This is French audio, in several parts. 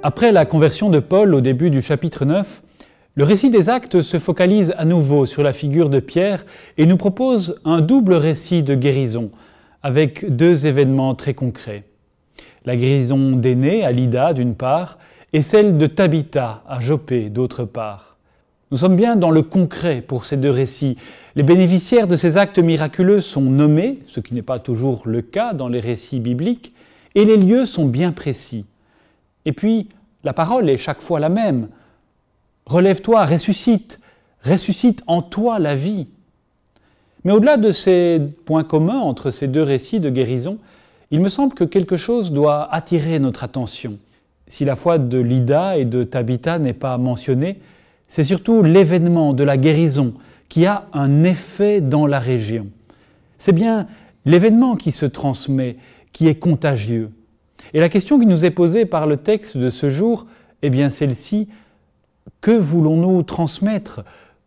Après la conversion de Paul au début du chapitre 9, le récit des Actes se focalise à nouveau sur la figure de Pierre et nous propose un double récit de guérison avec deux événements très concrets. La guérison d'Énée à Lydda d'une part et celle de Tabitha à Joppé d'autre part. Nous sommes bien dans le concret pour ces deux récits. Les bénéficiaires de ces actes miraculeux sont nommés, ce qui n'est pas toujours le cas dans les récits bibliques, et les lieux sont bien précis. Et puis, la parole est chaque fois la même. Relève-toi, ressuscite, ressuscite en toi la vie. Mais au-delà de ces points communs entre ces deux récits de guérison, il me semble que quelque chose doit attirer notre attention. Si la foi de Lydda et de Tabitha n'est pas mentionnée, c'est surtout l'événement de la guérison qui a un effet dans la région. C'est bien l'événement qui se transmet, qui est contagieux. Et la question qui nous est posée par le texte de ce jour est bien celle-ci. Que voulons-nous transmettre?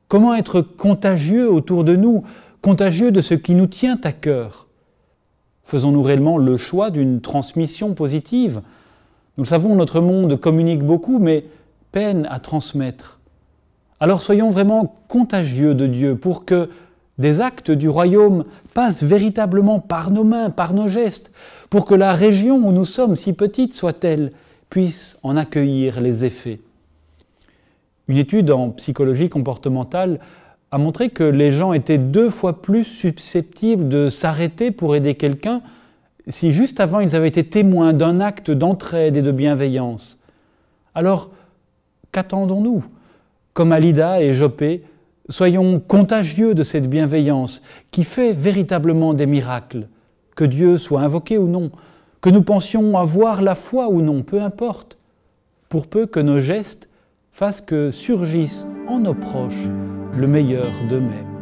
Comment être contagieux autour de nous, contagieux de ce qui nous tient à cœur? Faisons-nous réellement le choix d'une transmission positive? Nous le savons, notre monde communique beaucoup, mais peine à transmettre. Alors soyons vraiment contagieux de Dieu pour que des actes du royaume passent véritablement par nos mains, par nos gestes, pour que la région où nous sommes, si petite soit-elle, puisse en accueillir les effets. Une étude en psychologie comportementale a montré que les gens étaient 2 fois plus susceptibles de s'arrêter pour aider quelqu'un si juste avant ils avaient été témoins d'un acte d'entraide et de bienveillance. Alors, qu'attendons-nous? Comme à Lydda et Joppé, soyons contagieux de cette bienveillance qui fait véritablement des miracles. Que Dieu soit invoqué ou non, que nous pensions avoir la foi ou non, peu importe, pour peu que nos gestes fassent que surgisse en nos proches le meilleur d'eux-mêmes.